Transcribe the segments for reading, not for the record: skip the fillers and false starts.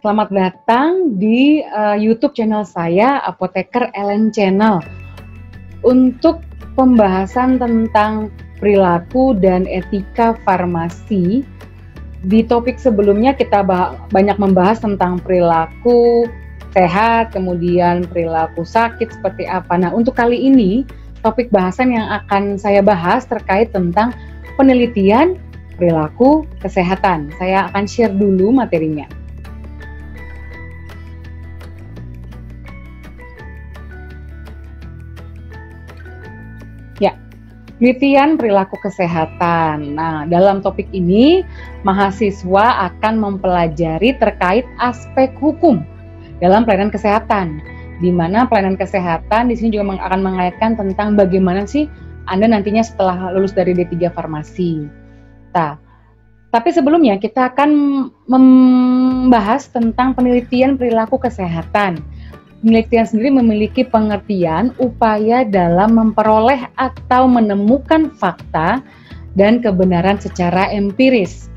Selamat datang di YouTube channel saya, Apoteker Ellen Channel. Untuk pembahasan tentang perilaku dan etika farmasi, di topik sebelumnya kita banyak membahas tentang perilaku sehat, kemudian perilaku sakit seperti apa. Nah, untuk kali ini, topik bahasan yang akan saya bahas terkait tentang penelitian perilaku kesehatan. Saya akan share dulu materinya. Ya, penelitian perilaku kesehatan. Nah, dalam topik ini, mahasiswa akan mempelajari terkait aspek hukum dalam pelayanan kesehatan, di mana pelayanan kesehatan di sini juga akan mengaitkan tentang bagaimana sih Anda nantinya setelah lulus dari D3 Farmasi. Nah, tapi sebelumnya kita akan membahas tentang penelitian perilaku kesehatan. Penelitian sendiri memiliki pengertian upaya dalam memperoleh atau menemukan fakta dan kebenaran secara empiris,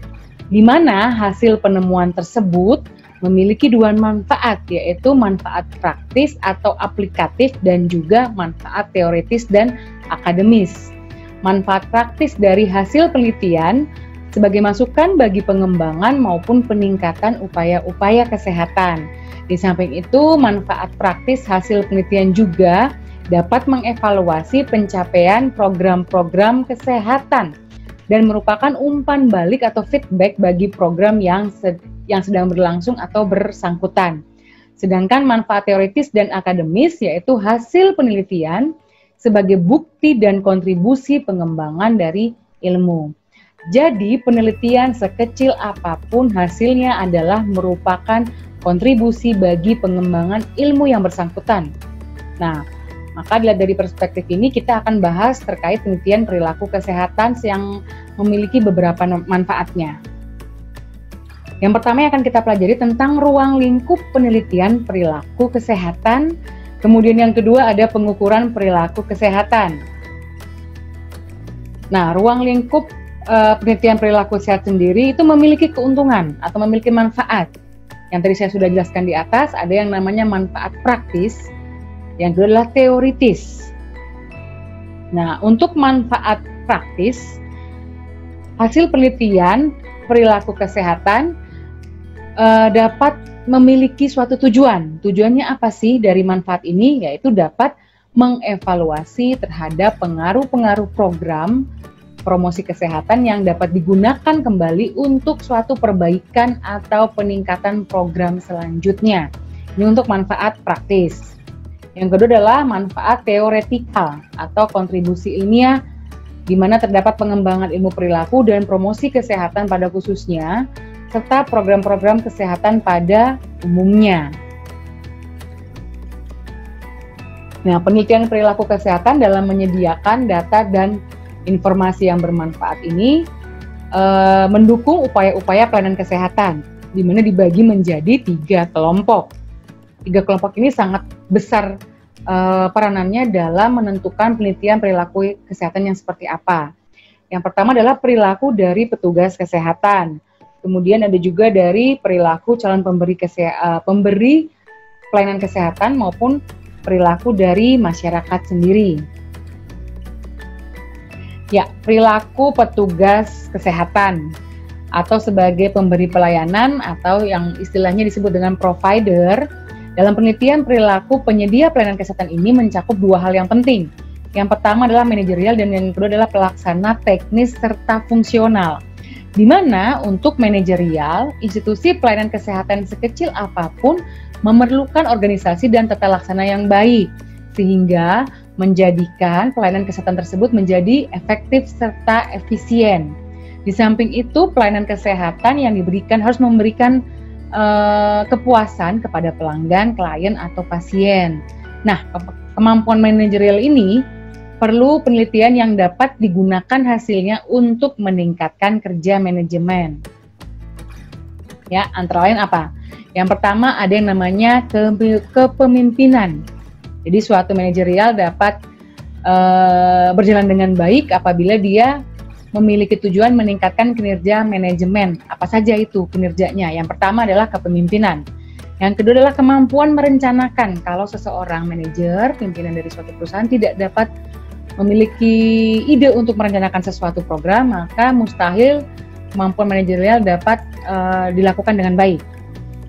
di mana hasil penemuan tersebut memiliki dua manfaat, yaitu manfaat praktis atau aplikatif dan juga manfaat teoritis dan akademis. Manfaat praktis dari hasil penelitian sebagai masukan bagi pengembangan maupun peningkatan upaya-upaya kesehatan. Di samping itu, manfaat praktis hasil penelitian juga dapat mengevaluasi pencapaian program-program kesehatan dan merupakan umpan balik atau feedback bagi program yang sedang berlangsung atau bersangkutan. Sedangkan manfaat teoritis dan akademis yaitu hasil penelitian sebagai bukti dan kontribusi pengembangan dari ilmu. Jadi, penelitian sekecil apapun hasilnya adalah merupakan kontribusi bagi pengembangan ilmu yang bersangkutan. Nah, maka dilihat dari perspektif ini kita akan bahas terkait penelitian perilaku kesehatan yang memiliki beberapa manfaatnya. Yang pertama yang akan kita pelajari tentang ruang lingkup penelitian perilaku kesehatan. Kemudian yang kedua ada pengukuran perilaku kesehatan. Nah, ruang lingkup penelitian perilaku sehat sendiri itu memiliki keuntungan atau memiliki manfaat. Yang tadi saya sudah jelaskan di atas, ada yang namanya manfaat praktis, yang kedua adalah teoritis. Nah, untuk manfaat praktis, hasil penelitian perilaku kesehatan dapat memiliki suatu tujuan. Tujuannya apa sih dari manfaat ini? Yaitu dapat mengevaluasi terhadap pengaruh-pengaruh program promosi kesehatan yang dapat digunakan kembali untuk suatu perbaikan atau peningkatan program selanjutnya. Ini untuk manfaat praktis. Yang kedua adalah manfaat teoretikal atau kontribusi ilmiah, di mana terdapat pengembangan ilmu perilaku dan promosi kesehatan pada khususnya, serta program-program kesehatan pada umumnya. Nah, penelitian perilaku kesehatan dalam menyediakan data dan informasi yang bermanfaat ini mendukung upaya-upaya pelayanan kesehatan, di mana dibagi menjadi 3 kelompok. 3 kelompok ini sangat besar peranannya dalam menentukan penelitian perilaku kesehatan yang seperti apa. Yang pertama adalah perilaku dari petugas kesehatan. Kemudian ada juga dari perilaku calon pemberi pelayanan kesehatan maupun perilaku dari masyarakat sendiri. Ya, perilaku petugas kesehatan atau sebagai pemberi pelayanan atau yang istilahnya disebut dengan provider. Dalam penelitian perilaku penyedia pelayanan kesehatan ini mencakup 2 hal yang penting. Yang pertama adalah manajerial dan yang kedua adalah pelaksana teknis serta fungsional. Di mana untuk manajerial, institusi pelayanan kesehatan sekecil apapun memerlukan organisasi dan tata laksana yang baik, sehingga menjadikan pelayanan kesehatan tersebut menjadi efektif serta efisien. Di samping itu, pelayanan kesehatan yang diberikan harus memberikan kepuasan kepada pelanggan, klien, atau pasien. Nah, kemampuan manajerial ini perlu penelitian yang dapat digunakan hasilnya untuk meningkatkan kerja manajemen. Ya, antara lain apa? Yang pertama ada yang namanya kepemimpinan. Jadi suatu manajerial dapat berjalan dengan baik apabila dia memiliki tujuan meningkatkan kinerja manajemen. Apa saja itu kinerjanya? Yang pertama adalah kepemimpinan. Yang kedua adalah kemampuan merencanakan. Kalau seseorang manajer, pimpinan dari suatu perusahaan tidak dapat memiliki ide untuk merencanakan sesuatu program, maka mustahil kemampuan manajerial dapat dilakukan dengan baik.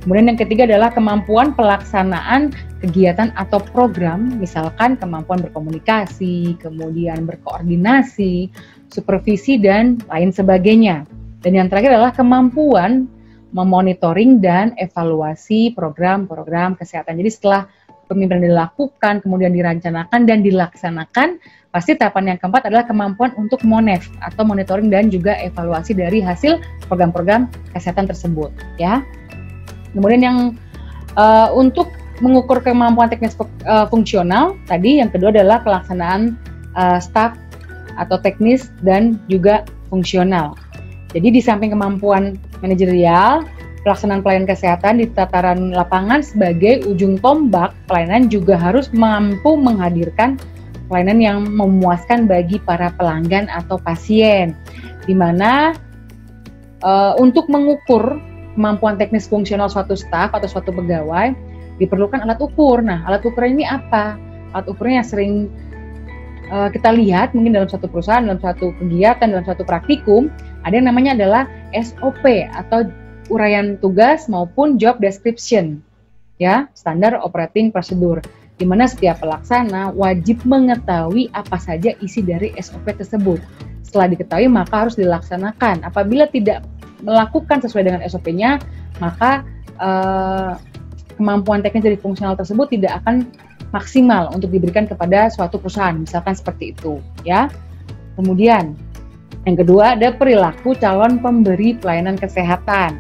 Kemudian yang ketiga adalah kemampuan pelaksanaan kegiatan atau program, misalkan kemampuan berkomunikasi, kemudian berkoordinasi, supervisi, dan lain sebagainya. Dan yang terakhir adalah kemampuan memonitoring dan evaluasi program-program kesehatan. Jadi setelah pemimpinan dilakukan, kemudian dirancanakan dan dilaksanakan, pasti tahapan yang keempat adalah kemampuan untuk monef atau monitoring dan juga evaluasi dari hasil program-program kesehatan tersebut, ya. Kemudian yang untuk mengukur kemampuan teknis fungsional tadi, yang kedua adalah pelaksanaan staf atau teknis dan juga fungsional. Jadi di samping kemampuan manajerial, pelaksanaan pelayanan kesehatan di tataran lapangan sebagai ujung tombak pelayanan juga harus mampu menghadirkan pelayanan yang memuaskan bagi para pelanggan atau pasien, di mana untuk mengukur kemampuan teknis fungsional suatu staf atau suatu pegawai diperlukan alat ukur. Nah, alat ukur ini apa? Alat ukurnya yang sering kita lihat mungkin dalam suatu perusahaan, dalam suatu kegiatan, dalam suatu praktikum, ada yang namanya adalah SOP atau uraian tugas maupun job description, ya, standar operating procedure, di mana setiap pelaksana wajib mengetahui apa saja isi dari SOP tersebut. Setelah diketahui maka harus dilaksanakan. Apabila tidak melakukan sesuai dengan SOP-nya, maka kemampuan teknis dari fungsional tersebut tidak akan maksimal untuk diberikan kepada suatu perusahaan, misalkan seperti itu, ya. Kemudian yang kedua ada perilaku calon pemberi pelayanan kesehatan.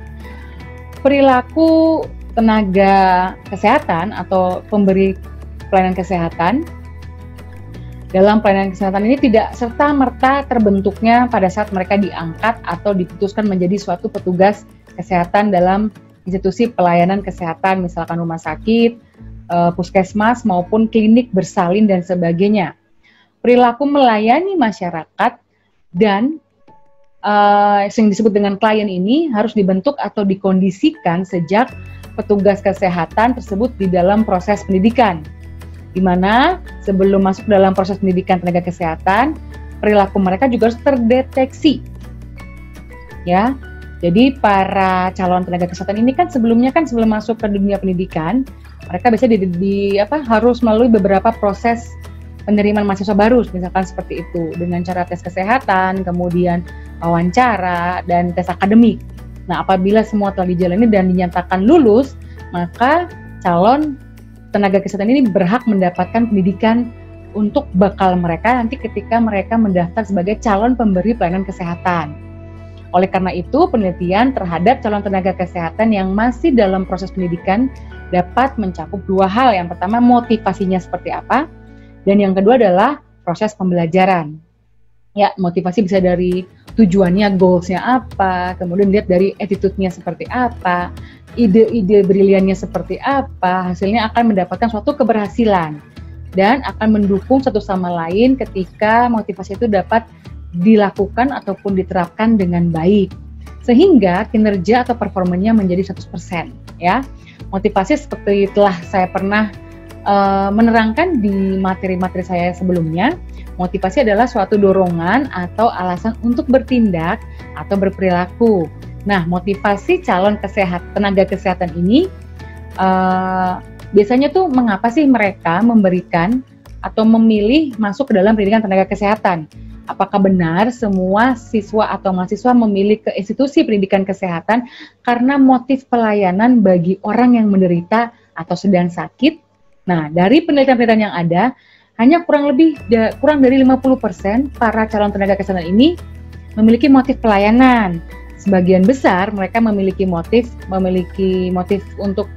Perilaku tenaga kesehatan atau pemberi pelayanan kesehatan dalam pelayanan kesehatan ini tidak serta-merta terbentuknya pada saat mereka diangkat atau diputuskan menjadi suatu petugas kesehatan dalam institusi pelayanan kesehatan, misalkan rumah sakit, puskesmas maupun klinik bersalin dan sebagainya. Perilaku melayani masyarakat dan yang disebut dengan klien ini harus dibentuk atau dikondisikan sejak petugas kesehatan tersebut di dalam proses pendidikan, di mana sebelum masuk dalam proses pendidikan tenaga kesehatan, perilaku mereka juga harus terdeteksi, ya. Jadi para calon tenaga kesehatan ini kan sebelum masuk ke dunia pendidikan, mereka biasanya harus melalui beberapa proses penerimaan mahasiswa baru, misalkan seperti itu, dengan cara tes kesehatan, kemudian wawancara, dan tes akademik. Nah, apabila semua telah dijalani dan dinyatakan lulus, maka calon tenaga kesehatan ini berhak mendapatkan pendidikan untuk bakal mereka nanti ketika mereka mendaftar sebagai calon pemberi pelayanan kesehatan. Oleh karena itu, penelitian terhadap calon tenaga kesehatan yang masih dalam proses pendidikan dapat mencakup dua hal. Yang pertama, motivasinya seperti apa, dan yang kedua adalah proses pembelajaran. Ya, motivasi bisa dari tujuannya, goals-nya apa, kemudian lihat dari attitude-nya seperti apa, ide-ide briliannya seperti apa, hasilnya akan mendapatkan suatu keberhasilan dan akan mendukung satu sama lain ketika motivasi itu dapat dilakukan ataupun diterapkan dengan baik, sehingga kinerja atau performanya menjadi 100%, ya. Motivasi seperti telah saya pernah menerangkan di materi-materi saya sebelumnya, motivasi adalah suatu dorongan atau alasan untuk bertindak atau berperilaku. Nah, motivasi calon tenaga kesehatan ini biasanya tuh mengapa sih mereka memberikan atau memilih masuk ke dalam pendidikan tenaga kesehatan? Apakah benar semua siswa atau mahasiswa memilih ke institusi pendidikan kesehatan karena motif pelayanan bagi orang yang menderita atau sedang sakit? Nah, dari penelitian-penelitian yang ada, hanya kurang dari 50% para calon tenaga kesehatan ini memiliki motif pelayanan. Sebagian besar mereka memiliki motif untuk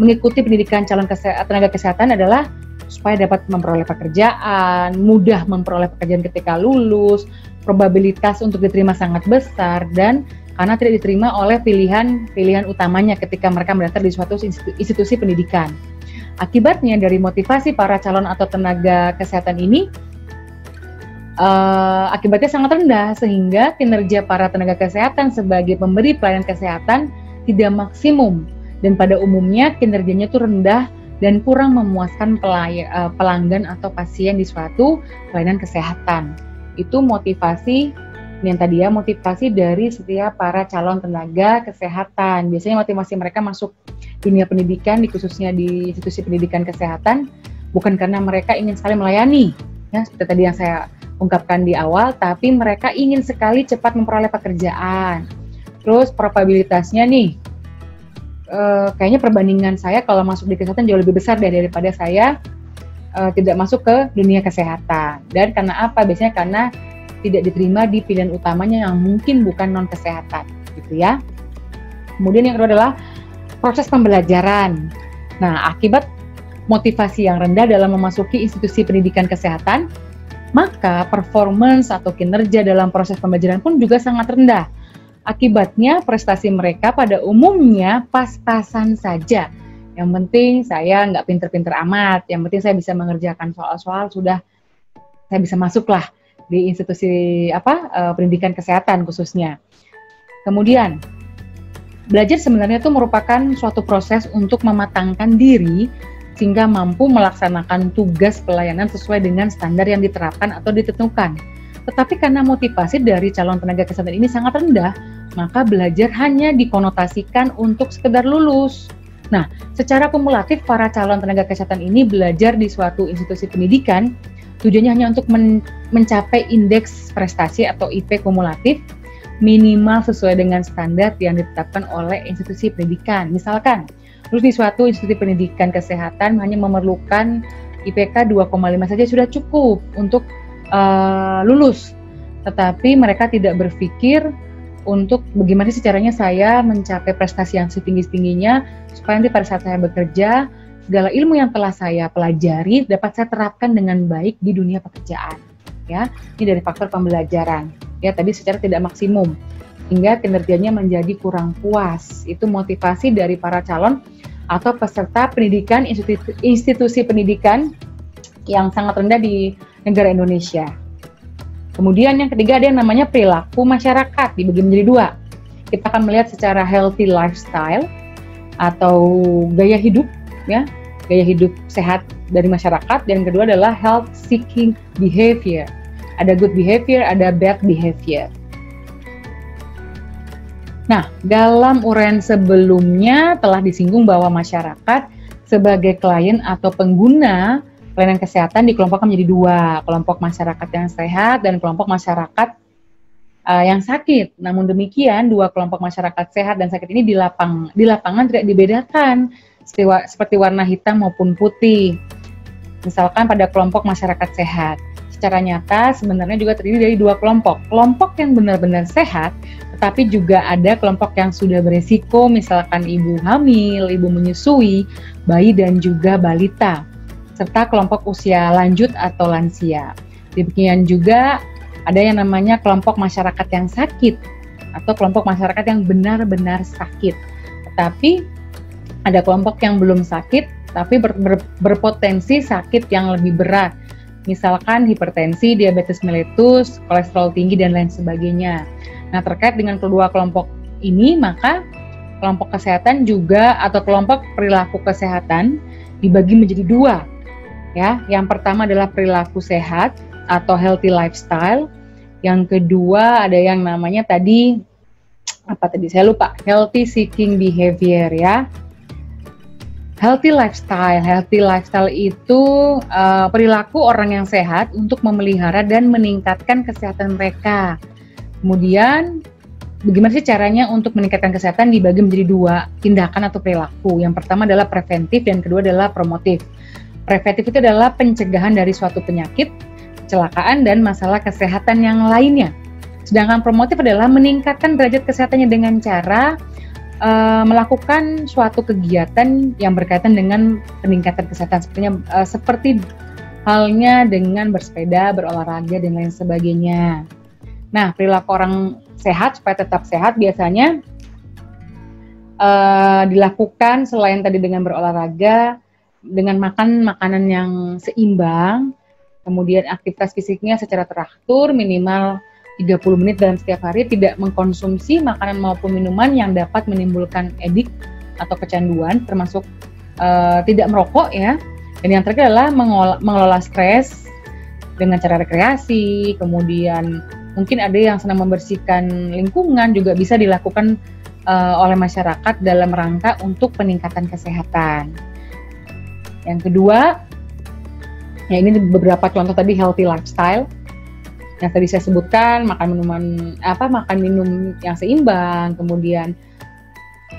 mengikuti pendidikan calon tenaga kesehatan adalah supaya dapat memperoleh pekerjaan, mudah memperoleh pekerjaan ketika lulus, probabilitas untuk diterima sangat besar, dan karena tidak diterima oleh pilihan utamanya ketika mereka mendaftar di suatu institusi pendidikan. Akibatnya dari motivasi para calon atau tenaga kesehatan ini, akibatnya sangat rendah, sehingga kinerja para tenaga kesehatan sebagai pemberi pelayanan kesehatan tidak maksimum dan pada umumnya kinerjanya itu rendah dan kurang memuaskan pelanggan atau pasien di suatu pelayanan kesehatan. Itu motivasi yang tadi ya, motivasi dari setiap para calon tenaga kesehatan. Biasanya motivasi mereka masuk dunia pendidikan, khususnya di institusi pendidikan kesehatan, bukan karena mereka ingin sekali melayani, ya seperti tadi yang saya ungkapkan di awal, tapi mereka ingin sekali cepat memperoleh pekerjaan. Terus probabilitasnya nih, kayaknya perbandingan saya kalau masuk di kesehatan jauh lebih besar daripada saya tidak masuk ke dunia kesehatan. Dan karena apa? Biasanya karena tidak diterima di pilihan utamanya yang mungkin bukan non kesehatan, gitu ya. Kemudian yang kedua adalah proses pembelajaran. Nah, akibat motivasi yang rendah dalam memasuki institusi pendidikan kesehatan, maka performance atau kinerja dalam proses pembelajaran pun juga sangat rendah. Akibatnya prestasi mereka pada umumnya pas-pasan saja. Yang penting saya nggak pinter-pinter amat, yang penting saya bisa mengerjakan soal-soal, sudah saya bisa masuklah di institusi pendidikan kesehatan khususnya. Kemudian, belajar sebenarnya itu merupakan suatu proses untuk mematangkan diri sehingga mampu melaksanakan tugas pelayanan sesuai dengan standar yang diterapkan atau ditentukan. Tetapi karena motivasi dari calon tenaga kesehatan ini sangat rendah, maka belajar hanya dikonotasikan untuk sekedar lulus. Nah, secara kumulatif para calon tenaga kesehatan ini belajar di suatu institusi pendidikan, tujuannya hanya untuk mencapai indeks prestasi atau IP kumulatif minimal sesuai dengan standar yang ditetapkan oleh institusi pendidikan. Misalkan, terus di suatu institusi pendidikan kesehatan hanya memerlukan IPK 2,5 saja sudah cukup untuk lulus. Tetapi mereka tidak berpikir untuk bagaimana sih caranya saya mencapai prestasi yang setinggi-tingginya supaya nanti pada saat saya bekerja, segala ilmu yang telah saya pelajari dapat saya terapkan dengan baik di dunia pekerjaan. Ya, ini dari faktor pembelajaran. Ya, tadi secara tidak maksimum hingga kinerjanya menjadi kurang puas. Itu motivasi dari para calon atau peserta pendidikan institusi pendidikan yang sangat rendah di negara Indonesia. Kemudian yang ketiga ada yang namanya perilaku masyarakat, dibagi menjadi dua. Kita akan melihat secara healthy lifestyle atau gaya hidup, ya, gaya hidup sehat dari masyarakat. Dan yang kedua adalah health seeking behavior. Ada good behavior, ada bad behavior. Nah, dalam uraian sebelumnya telah disinggung bahwa masyarakat sebagai klien atau pengguna pelayanan kesehatan dikelompokkan menjadi dua, kelompok masyarakat yang sehat dan kelompok masyarakat yang sakit. Namun demikian, dua kelompok masyarakat sehat dan sakit ini di lapangan tidak dibedakan seperti warna hitam maupun putih. Misalkan pada kelompok masyarakat sehat, secara nyata sebenarnya juga terdiri dari dua kelompok. Kelompok yang benar-benar sehat, tetapi juga ada kelompok yang sudah beresiko, misalkan ibu hamil, ibu menyusui, bayi dan juga balita, serta kelompok usia lanjut atau lansia. Demikian juga ada yang namanya kelompok masyarakat yang sakit atau kelompok masyarakat yang benar-benar sakit. Tetapi ada kelompok yang belum sakit tapi berpotensi sakit yang lebih berat. Misalkan hipertensi, diabetes mellitus, kolesterol tinggi dan lain sebagainya. Nah, terkait dengan kedua kelompok ini, maka kelompok kesehatan juga atau kelompok perilaku kesehatan dibagi menjadi dua. Ya, yang pertama adalah perilaku sehat atau healthy lifestyle. Yang kedua ada yang namanya tadi saya lupa, healthy seeking behavior ya. Healthy lifestyle itu perilaku orang yang sehat untuk memelihara dan meningkatkan kesehatan mereka. Kemudian bagaimana sih caranya untuk meningkatkan kesehatan dibagi menjadi dua tindakan atau perilaku. Yang pertama adalah preventif dan kedua adalah promotif. Preventif itu adalah pencegahan dari suatu penyakit, kecelakaan, dan masalah kesehatan yang lainnya. Sedangkan promotif adalah meningkatkan derajat kesehatannya dengan cara melakukan suatu kegiatan yang berkaitan dengan peningkatan kesehatan, seperti halnya dengan bersepeda, berolahraga, dan lain sebagainya. Nah, perilaku orang sehat supaya tetap sehat biasanya dilakukan selain tadi dengan berolahraga, dengan makan makanan yang seimbang, kemudian aktivitas fisiknya secara teratur minimal 30 menit dalam setiap hari, tidak mengkonsumsi makanan maupun minuman yang dapat menimbulkan edik atau kecanduan, termasuk tidak merokok ya. Dan yang terakhir adalah mengelola stres dengan cara rekreasi, kemudian mungkin ada yang senang membersihkan lingkungan, juga bisa dilakukan oleh masyarakat dalam rangka untuk peningkatan kesehatan. Yang kedua, ya ini beberapa contoh tadi healthy lifestyle yang tadi saya sebutkan, makan minum yang seimbang, kemudian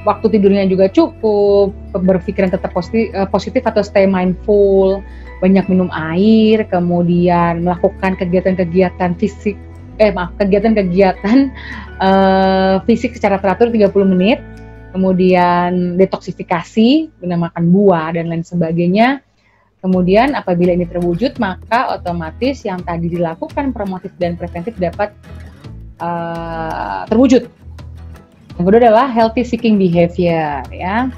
waktu tidurnya juga cukup, berpikiran tetap positif atau stay mindful, banyak minum air, kemudian melakukan kegiatan fisik secara teratur 30 menit, kemudian detoksifikasi dengan makan buah dan lain sebagainya. Kemudian apabila ini terwujud, maka otomatis yang tadi dilakukan promotif dan preventif dapat terwujud. Yang kedua adalah healthy seeking behavior, ya.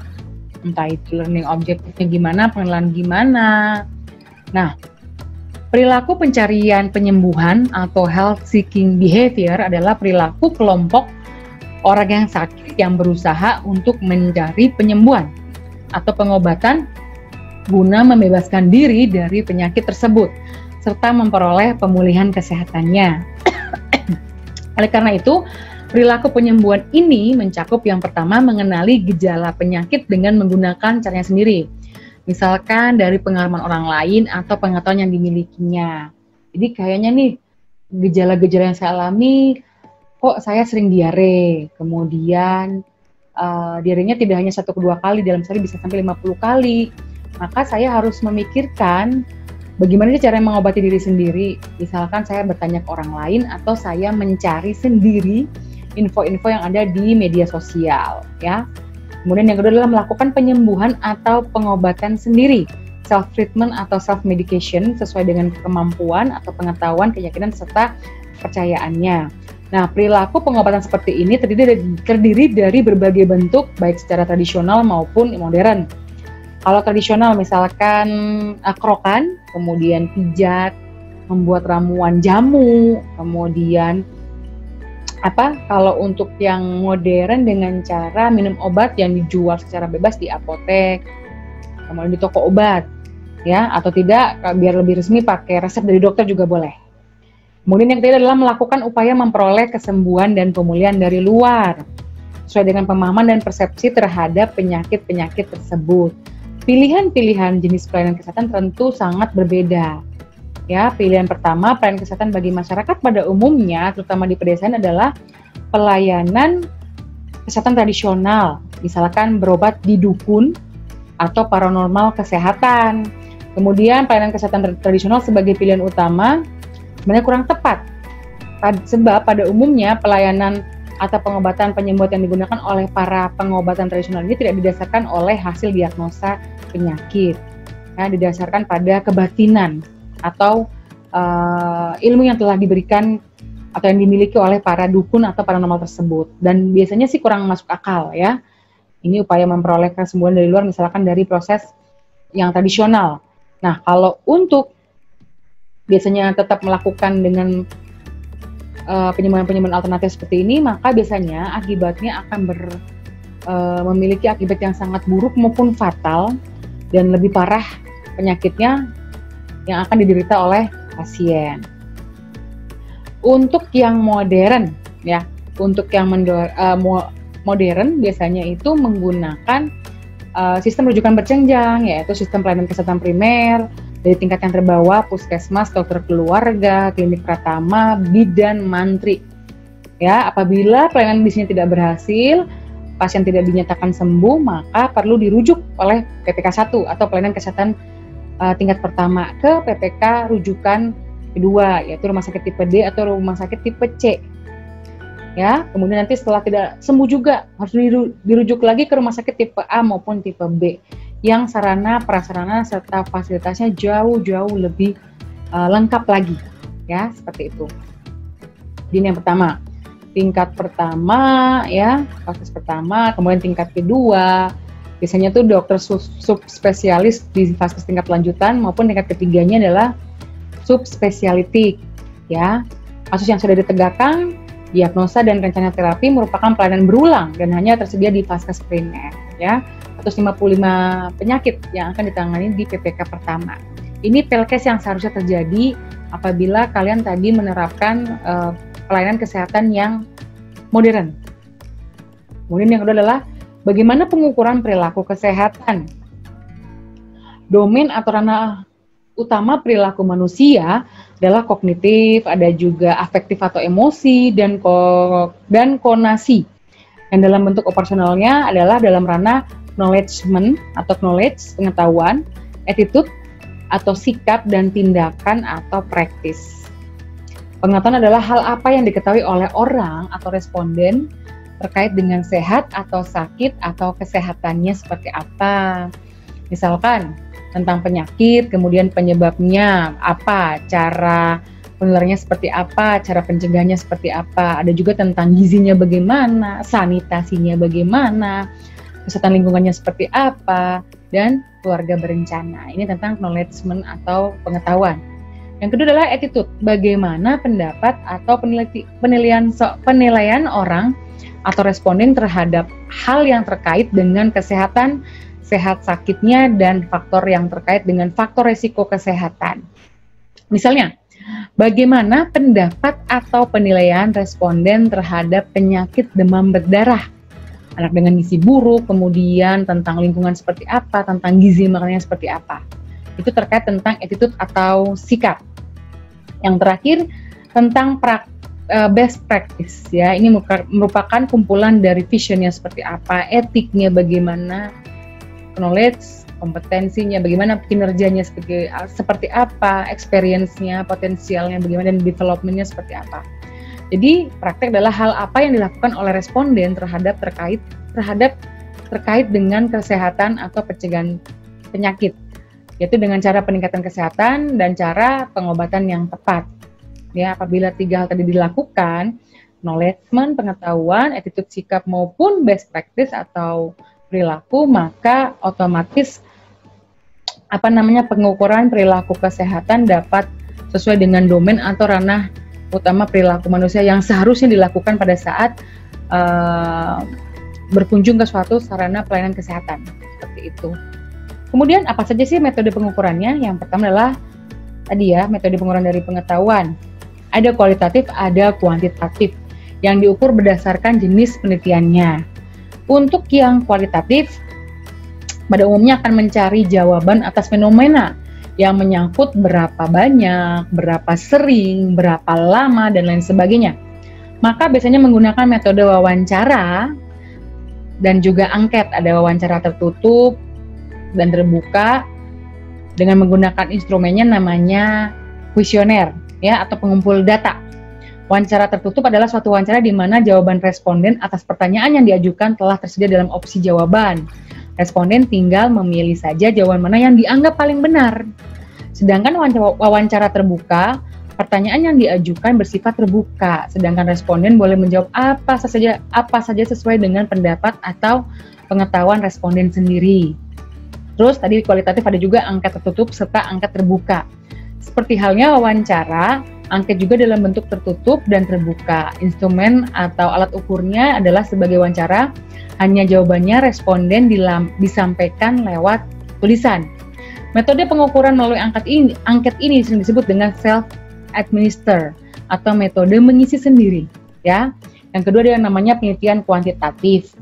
Entah itu learning objektifnya gimana, pengenalan gimana. Nah, perilaku pencarian penyembuhan atau health seeking behavior adalah perilaku kelompok orang yang sakit yang berusaha untuk mencari penyembuhan atau pengobatan guna membebaskan diri dari penyakit tersebut serta memperoleh pemulihan kesehatannya. Oleh karena itu, perilaku penyembuhan ini mencakup yang pertama mengenali gejala penyakit dengan menggunakan caranya sendiri. Misalkan dari pengalaman orang lain atau pengetahuan yang dimilikinya. Jadi kayaknya nih gejala-gejala yang saya alami, kok saya sering diare, kemudian diarenya tidak hanya 1-2 kali, dalam sehari bisa sampai 50 kali. Maka saya harus memikirkan bagaimana sih cara mengobati diri sendiri. Misalkan saya bertanya ke orang lain atau saya mencari sendiri info-info yang ada di media sosial, ya. Kemudian yang kedua adalah melakukan penyembuhan atau pengobatan sendiri, self-treatment atau self-medication sesuai dengan kemampuan atau pengetahuan, keyakinan, serta kepercayaannya. Nah, perilaku pengobatan seperti ini terdiri dari berbagai bentuk, baik secara tradisional maupun modern. Kalau tradisional misalkan kerokan, kemudian pijat, membuat ramuan jamu, kemudian kalau untuk yang modern dengan cara minum obat yang dijual secara bebas di apotek, kemudian di toko obat, ya, atau tidak biar lebih resmi pakai resep dari dokter juga boleh. Kemudian yang ketiga adalah melakukan upaya memperoleh kesembuhan dan pemulihan dari luar, sesuai dengan pemahaman dan persepsi terhadap penyakit-penyakit tersebut. Pilihan-pilihan jenis pelayanan kesehatan tentu sangat berbeda. Ya, pilihan pertama, pelayanan kesehatan bagi masyarakat pada umumnya, terutama di pedesaan adalah pelayanan kesehatan tradisional, misalkan berobat di dukun atau paranormal kesehatan. Kemudian pelayanan kesehatan tradisional sebagai pilihan utama sebenarnya kurang tepat, sebab pada umumnya pelayanan atau pengobatan penyembuhan yang digunakan oleh para pengobatan tradisional ini tidak didasarkan oleh hasil diagnosa penyakit, ya, didasarkan pada kebatinan atau ilmu yang telah diberikan atau yang dimiliki oleh para dukun atau paranormal tersebut, dan biasanya sih kurang masuk akal, ya. Ini upaya memperoleh kesembuhan dari luar, misalkan dari proses yang tradisional. Nah, kalau untuk biasanya tetap melakukan dengan penyembuhan-penyembuhan alternatif seperti ini, maka biasanya akibatnya akan memiliki akibat yang sangat buruk maupun fatal, dan lebih parah penyakitnya yang akan diderita oleh pasien. Untuk yang modern, ya, untuk yang modern biasanya itu menggunakan sistem rujukan berjenjang, yaitu sistem pelayanan kesehatan primer dari tingkat yang terbawah, puskesmas, dokter keluarga, klinik pratama, bidan, mantri. Ya, apabila pelayanan di sini tidak berhasil, pasien tidak dinyatakan sembuh, maka perlu dirujuk oleh PPK 1 atau pelayanan kesehatan tingkat pertama ke PPK rujukan kedua, yaitu rumah sakit tipe D atau rumah sakit tipe C. Ya, kemudian nanti setelah tidak sembuh juga harus dirujuk lagi ke rumah sakit tipe A maupun tipe B yang sarana prasarana serta fasilitasnya jauh-jauh lebih lengkap lagi, ya, seperti itu. Ini yang pertama, tingkat pertama, ya, fase pertama, kemudian tingkat kedua. Biasanya tuh dokter subspesialis di fase tingkat lanjutan maupun tingkat ketiganya adalah subspesialitik, ya. Kasus yang sudah ditegakkan Diagnosa dan rencana terapi merupakan pelayanan berulang dan hanya tersedia di Vaskes primer, ya. 155 penyakit yang akan ditangani di PPK pertama. Ini pelkes yang seharusnya terjadi apabila kalian tadi menerapkan pelayanan kesehatan yang modern. Kemudian yang kedua adalah bagaimana pengukuran perilaku kesehatan. Domain atau ranah utama perilaku manusia adalah kognitif, ada juga afektif atau emosi, dan konasi. Dan dalam bentuk operasionalnya adalah dalam ranah knowledgement atau knowledge, pengetahuan, attitude atau sikap dan tindakan atau praktis. Pengetahuan adalah hal apa yang diketahui oleh orang atau responden terkait dengan sehat atau sakit atau kesehatannya seperti apa. Misalkan tentang penyakit, kemudian penyebabnya apa, cara penularannya seperti apa, cara pencegahannya seperti apa. Ada juga tentang gizinya bagaimana, sanitasinya bagaimana, kesehatan lingkungannya seperti apa, dan keluarga berencana. Ini tentang knowledgement atau pengetahuan. Yang kedua adalah attitude, bagaimana pendapat atau penilaian orang atau responden terhadap hal yang terkait dengan kesehatan, sehat sakitnya, dan faktor yang terkait dengan faktor resiko kesehatan. Misalnya, bagaimana pendapat atau penilaian responden terhadap penyakit demam berdarah, anak dengan gizi buruk, kemudian tentang lingkungan seperti apa, tentang gizi makanannya seperti apa. Itu terkait tentang attitude atau sikap. Yang terakhir, tentang best practice, ya. Ini merupakan kumpulan dari visionnya seperti apa, etiknya bagaimana, knowledge, kompetensinya bagaimana, kinerjanya seperti apa, experience-nya, potensialnya bagaimana, dan development-nya seperti apa. Jadi praktek adalah hal apa yang dilakukan oleh responden terkait dengan kesehatan atau pencegahan penyakit, yaitu dengan cara peningkatan kesehatan dan cara pengobatan yang tepat. Ya, apabila 3 hal tadi dilakukan, knowledgement, pengetahuan, attitude, sikap maupun best practice atau perilaku, maka otomatis pengukuran perilaku kesehatan dapat sesuai dengan domain atau ranah utama perilaku manusia yang seharusnya dilakukan pada saat berkunjung ke suatu sarana pelayanan kesehatan, seperti itu. Kemudian apa saja sih metode pengukurannya? Yang pertama adalah tadi ya, metode pengukuran dari pengetahuan. Ada kualitatif, ada kuantitatif yang diukur berdasarkan jenis penelitiannya. Untuk yang kualitatif, pada umumnya akan mencari jawaban atas fenomena yang menyangkut berapa banyak, berapa sering, berapa lama, dan lain sebagainya. Maka biasanya menggunakan metode wawancara dan juga angket. Ada wawancara tertutup dan terbuka dengan menggunakan instrumennya namanya kuesioner, ya, atau pengumpul data. Wawancara tertutup adalah suatu wawancara di mana jawaban responden atas pertanyaan yang diajukan telah tersedia dalam opsi jawaban. Responden tinggal memilih saja jawaban mana yang dianggap paling benar. Sedangkan wawancara terbuka, pertanyaan yang diajukan bersifat terbuka, sedangkan responden boleh menjawab apa saja sesuai dengan pendapat atau pengetahuan responden sendiri. Terus tadi kualitatif ada juga angket tertutup serta angket terbuka. Seperti halnya wawancara, angket juga dalam bentuk tertutup dan terbuka. Instrumen atau alat ukurnya adalah sebagai wawancara, hanya jawabannya responden disampaikan lewat tulisan. Metode pengukuran melalui angket ini sering disebut dengan self-administer atau metode mengisi sendiri, ya. Yang kedua ada yang namanya penelitian kuantitatif.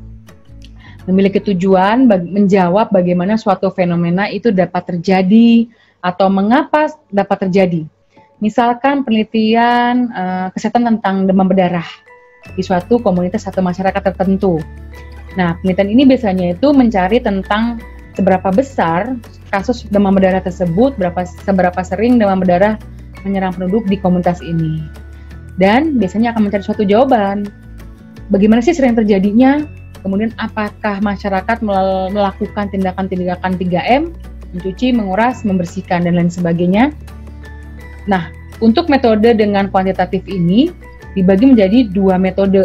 Memiliki tujuan menjawab bagaimana suatu fenomena itu dapat terjadi atau mengapa dapat terjadi. Misalkan penelitian kesehatan tentang demam berdarah di suatu komunitas atau masyarakat tertentu. Nah, penelitian ini biasanya itu mencari tentang seberapa besar kasus demam berdarah tersebut, seberapa sering demam berdarah menyerang penduduk di komunitas ini. Dan biasanya akan mencari suatu jawaban. Bagaimana sih sering terjadinya? Kemudian apakah masyarakat melakukan tindakan-tindakan 3M, mencuci, menguras, membersihkan, dan lain sebagainya. Nah, untuk metode dengan kuantitatif ini dibagi menjadi dua metode.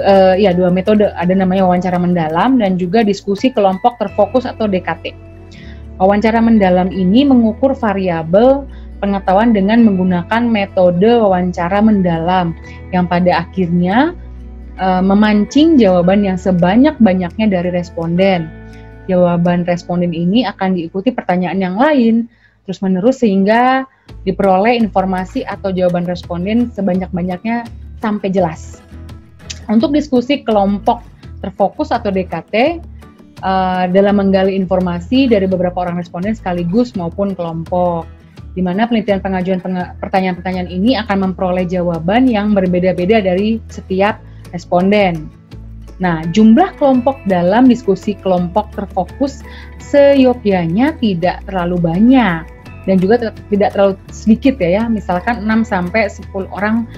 Ada namanya wawancara mendalam dan juga diskusi kelompok terfokus atau DKT. Wawancara mendalam ini mengukur variabel pengetahuan dengan menggunakan metode wawancara mendalam yang pada akhirnya memancing jawaban yang sebanyak-banyaknya dari responden. Jawaban responden ini akan diikuti pertanyaan yang lain terus-menerus sehingga diperoleh informasi atau jawaban responden sebanyak-banyaknya sampai jelas. Untuk diskusi kelompok terfokus atau DKT, dalam menggali informasi dari beberapa orang responden sekaligus maupun kelompok, di mana penelitian pengajuan pertanyaan-pertanyaan ini akan memperoleh jawaban yang berbeda-beda dari setiap responden. Nah, jumlah kelompok dalam diskusi kelompok terfokus seyogyanya tidak terlalu banyak dan juga tidak terlalu sedikit ya, misalkan 6-10 orang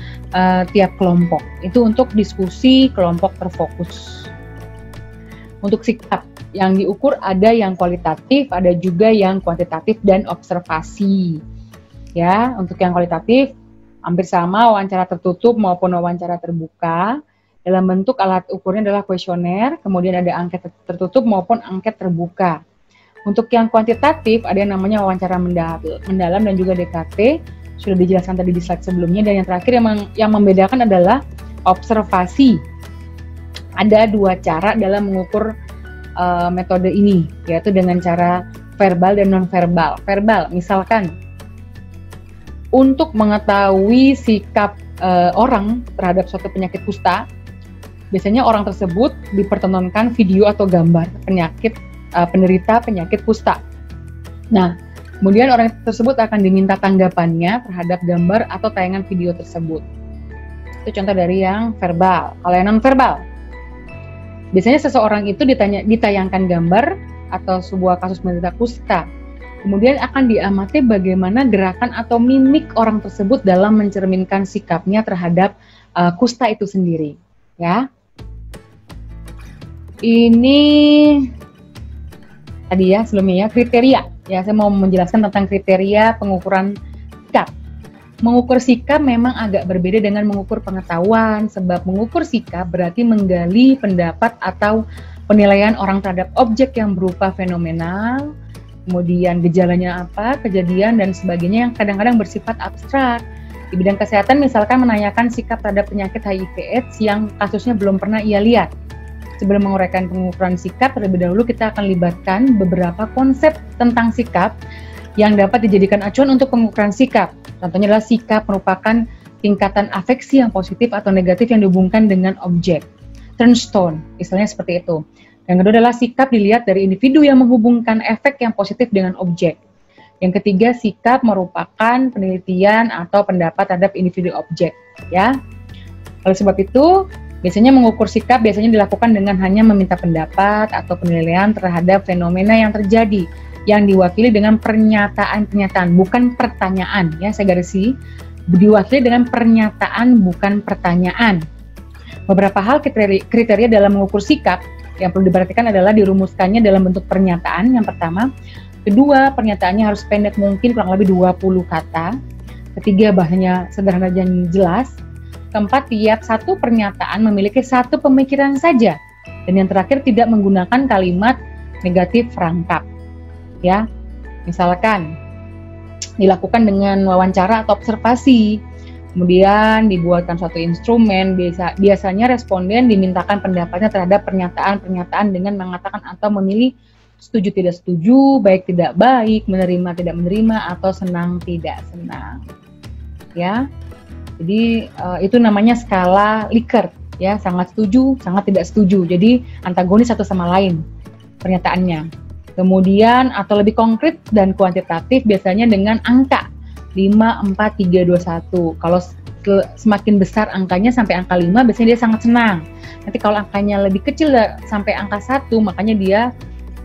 tiap kelompok. Itu untuk diskusi kelompok terfokus. Untuk sikap yang diukur ada yang kualitatif, ada juga yang kuantitatif dan observasi. Ya, untuk yang kualitatif hampir sama wawancara tertutup maupun wawancara terbuka. Dalam bentuk alat ukurnya adalah kuesioner, kemudian ada angket tertutup maupun angket terbuka. Untuk yang kuantitatif ada yang namanya wawancara mendalam dan juga DKT, sudah dijelaskan tadi di slide sebelumnya. Dan yang terakhir yang membedakan adalah observasi. Ada 2 cara dalam mengukur metode ini, yaitu dengan cara verbal dan non-verbal. Verbal, misalkan untuk mengetahui sikap orang terhadap suatu penyakit kusta, biasanya orang tersebut dipertontonkan video atau gambar penderita penyakit kusta. Nah, kemudian orang tersebut akan diminta tanggapannya terhadap gambar atau tayangan video tersebut. Itu contoh dari yang verbal. Kalau yang non-verbal, biasanya seseorang itu ditayangkan gambar atau sebuah kasus penderita kusta. Kemudian akan diamati bagaimana gerakan atau mimik orang tersebut dalam mencerminkan sikapnya terhadap kusta itu sendiri. Ya. Ini tadi ya sebelumnya ya kriteria. Ya, saya mau menjelaskan tentang kriteria pengukuran sikap. Mengukur sikap memang agak berbeda dengan mengukur pengetahuan, sebab mengukur sikap berarti menggali pendapat atau penilaian orang terhadap objek yang berupa fenomenal, kemudian gejalanya apa, kejadian dan sebagainya yang kadang-kadang bersifat abstrak. Di bidang kesehatan misalkan menanyakan sikap terhadap penyakit HIV/AIDS yang kasusnya belum pernah ia lihat. Sebelum menguraikan pengukuran sikap, terlebih dahulu kita akan libatkan beberapa konsep tentang sikap yang dapat dijadikan acuan untuk pengukuran sikap. Contohnya adalah sikap merupakan tingkatan afeksi yang positif atau negatif yang dihubungkan dengan objek. Turnstone, istilahnya seperti itu. Yang kedua adalah sikap dilihat dari individu yang menghubungkan efek yang positif dengan objek. Yang ketiga, sikap merupakan penelitian atau pendapat terhadap individu objek. Ya. Oleh sebab itu, biasanya mengukur sikap biasanya dilakukan dengan hanya meminta pendapat atau penilaian terhadap fenomena yang terjadi yang diwakili dengan pernyataan-pernyataan, bukan pertanyaan. Ya, saya garisi, diwakili dengan pernyataan bukan pertanyaan. Beberapa hal kriteria dalam mengukur sikap yang perlu diperhatikan adalah dirumuskannya dalam bentuk pernyataan yang pertama. Kedua, pernyataannya harus pendek mungkin, kurang lebih 20 kata. Ketiga, bahasanya sederhana dan jelas. Keempat, tiap satu pernyataan memiliki satu pemikiran saja. Dan yang terakhir, tidak menggunakan kalimat negatif rangkap. Ya, misalkan dilakukan dengan wawancara atau observasi. Kemudian dibuatkan suatu instrumen, biasanya responden dimintakan pendapatnya terhadap pernyataan-pernyataan dengan mengatakan atau memilih setuju tidak setuju, baik tidak baik, menerima tidak menerima, atau senang tidak senang. Ya. Jadi itu namanya skala Likert, ya, sangat setuju, sangat tidak setuju. Jadi antagonis satu sama lain pernyataannya. Kemudian atau lebih konkret dan kuantitatif biasanya dengan angka 5, 4, 3, 2, 1. Kalau semakin besar angkanya sampai angka 5 biasanya dia sangat senang. Nanti kalau angkanya lebih kecil sampai angka 1 makanya dia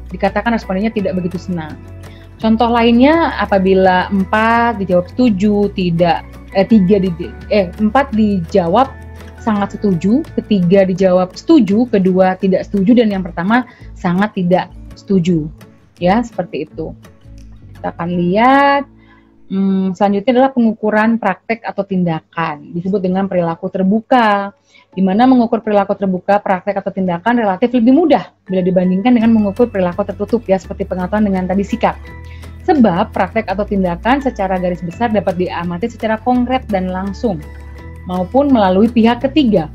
dikatakan respondennya tidak begitu senang. Contoh lainnya apabila 4 dijawab setuju, 4 dijawab sangat setuju, ketiga dijawab setuju, kedua tidak setuju, dan yang pertama sangat tidak setuju. Ya, seperti itu. Kita akan lihat selanjutnya adalah pengukuran praktek atau tindakan. Disebut dengan perilaku terbuka, di mana mengukur perilaku terbuka, praktek atau tindakan relatif lebih mudah bila dibandingkan dengan mengukur perilaku tertutup, ya, seperti pengetahuan dengan tadi sikap. Sebab praktek atau tindakan secara garis besar dapat diamati secara konkret dan langsung, maupun melalui pihak ketiga.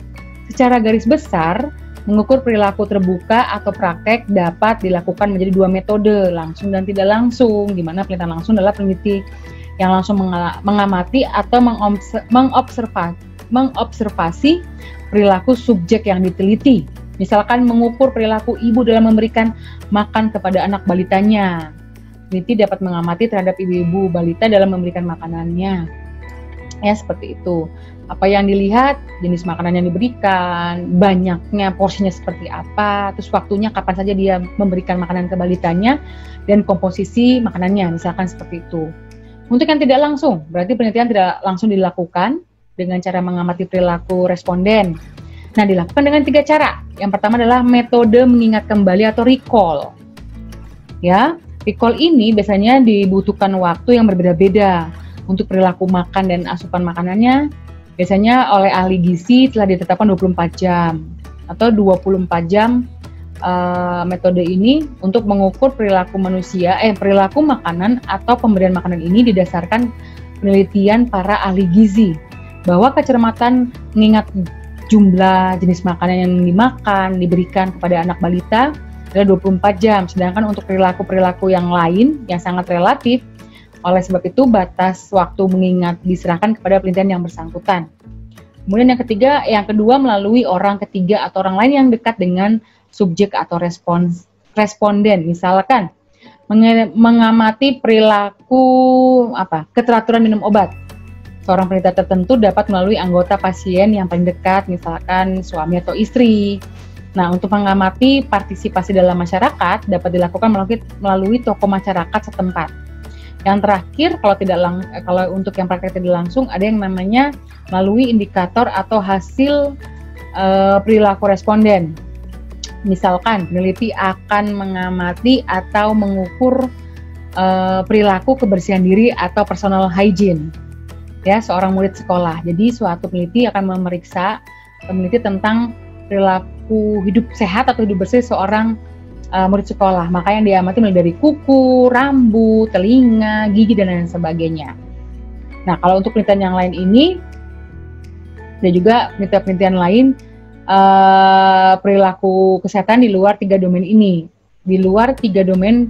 Secara garis besar, mengukur perilaku terbuka atau praktek dapat dilakukan menjadi dua metode, langsung dan tidak langsung. Di mana penelitian langsung adalah peneliti yang langsung mengamati atau mengobservasi perilaku subjek yang diteliti. Misalkan mengukur perilaku ibu dalam memberikan makan kepada anak balitanya. Peneliti dapat mengamati terhadap ibu-ibu balita dalam memberikan makanannya. Ya, seperti itu. Apa yang dilihat, jenis makanan yang diberikan, banyaknya porsinya seperti apa, terus waktunya kapan saja dia memberikan makanan ke balitanya, dan komposisi makanannya, misalkan seperti itu. Untuk yang tidak langsung, berarti penelitian tidak langsung dilakukan dengan cara mengamati perilaku responden. Nah, dilakukan dengan 3 cara. Yang pertama adalah metode mengingat kembali atau recall. Ya, recall ini biasanya dibutuhkan waktu yang berbeda-beda. Untuk perilaku makan dan asupan makanannya, biasanya oleh ahli gizi telah ditetapkan 24 jam atau 24 jam metode ini untuk mengukur perilaku perilaku makanan atau pemberian makanan ini didasarkan penelitian para ahli gizi bahwa kecermatan mengingat jumlah jenis makanan yang diberikan kepada anak balita adalah 24 jam, sedangkan untuk perilaku-perilaku yang lain yang sangat relatif. Oleh sebab itu, batas waktu mengingat diserahkan kepada penelitian yang bersangkutan. Kemudian yang kedua melalui orang ketiga atau orang lain yang dekat dengan subjek atau responden. Misalkan mengamati perilaku keteraturan minum obat. Seorang peneliti tertentu dapat melalui anggota pasien yang paling dekat, misalkan suami atau istri. Nah, untuk mengamati partisipasi dalam masyarakat dapat dilakukan melalui tokoh masyarakat setempat. Yang terakhir, kalau untuk yang praktek tidak langsung, ada yang namanya melalui indikator atau hasil perilaku responden. Misalkan, peneliti akan mengamati atau mengukur perilaku kebersihan diri atau personal hygiene, ya, seorang murid sekolah. Jadi, suatu peneliti akan meneliti tentang perilaku hidup sehat atau hidup bersih seorang murid sekolah. Maka yang diamati mulai dari kuku, rambut, telinga, gigi, dan lain sebagainya. Nah, kalau untuk penelitian yang lain ini, ada juga penelitian lain perilaku kesehatan di luar 3 domain ini. Di luar 3 domain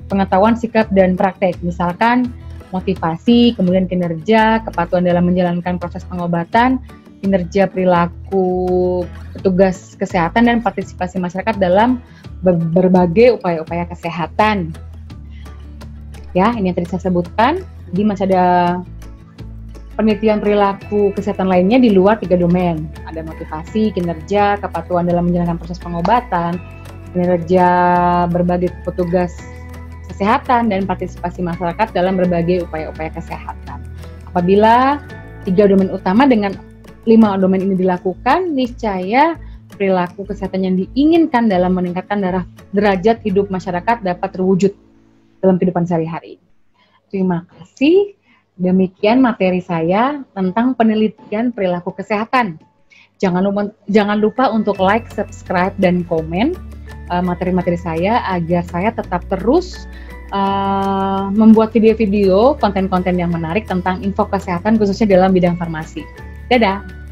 pengetahuan, sikap, dan praktek. Misalkan motivasi, kemudian kinerja, kepatuhan dalam menjalankan proses pengobatan, kinerja perilaku petugas kesehatan, dan partisipasi masyarakat dalam berbagai upaya-upaya kesehatan. Ya, ini yang tadi saya sebutkan. Jadi masih ada penelitian perilaku kesehatan lainnya di luar 3 domain. Ada motivasi, kinerja, kepatuhan dalam menjalankan proses pengobatan, kinerja berbagai petugas kesehatan, dan partisipasi masyarakat dalam berbagai upaya-upaya kesehatan. Apabila 3 domain utama dengan 5 domain ini dilakukan, niscaya perilaku kesehatan yang diinginkan dalam meningkatkan derajat hidup masyarakat dapat terwujud dalam kehidupan sehari-hari. Terima kasih. Demikian materi saya tentang penelitian perilaku kesehatan. Jangan lupa untuk like, subscribe, dan komen materi-materi saya agar saya tetap terus membuat video-video, konten-konten yang menarik tentang info kesehatan khususnya dalam bidang farmasi. Dadah!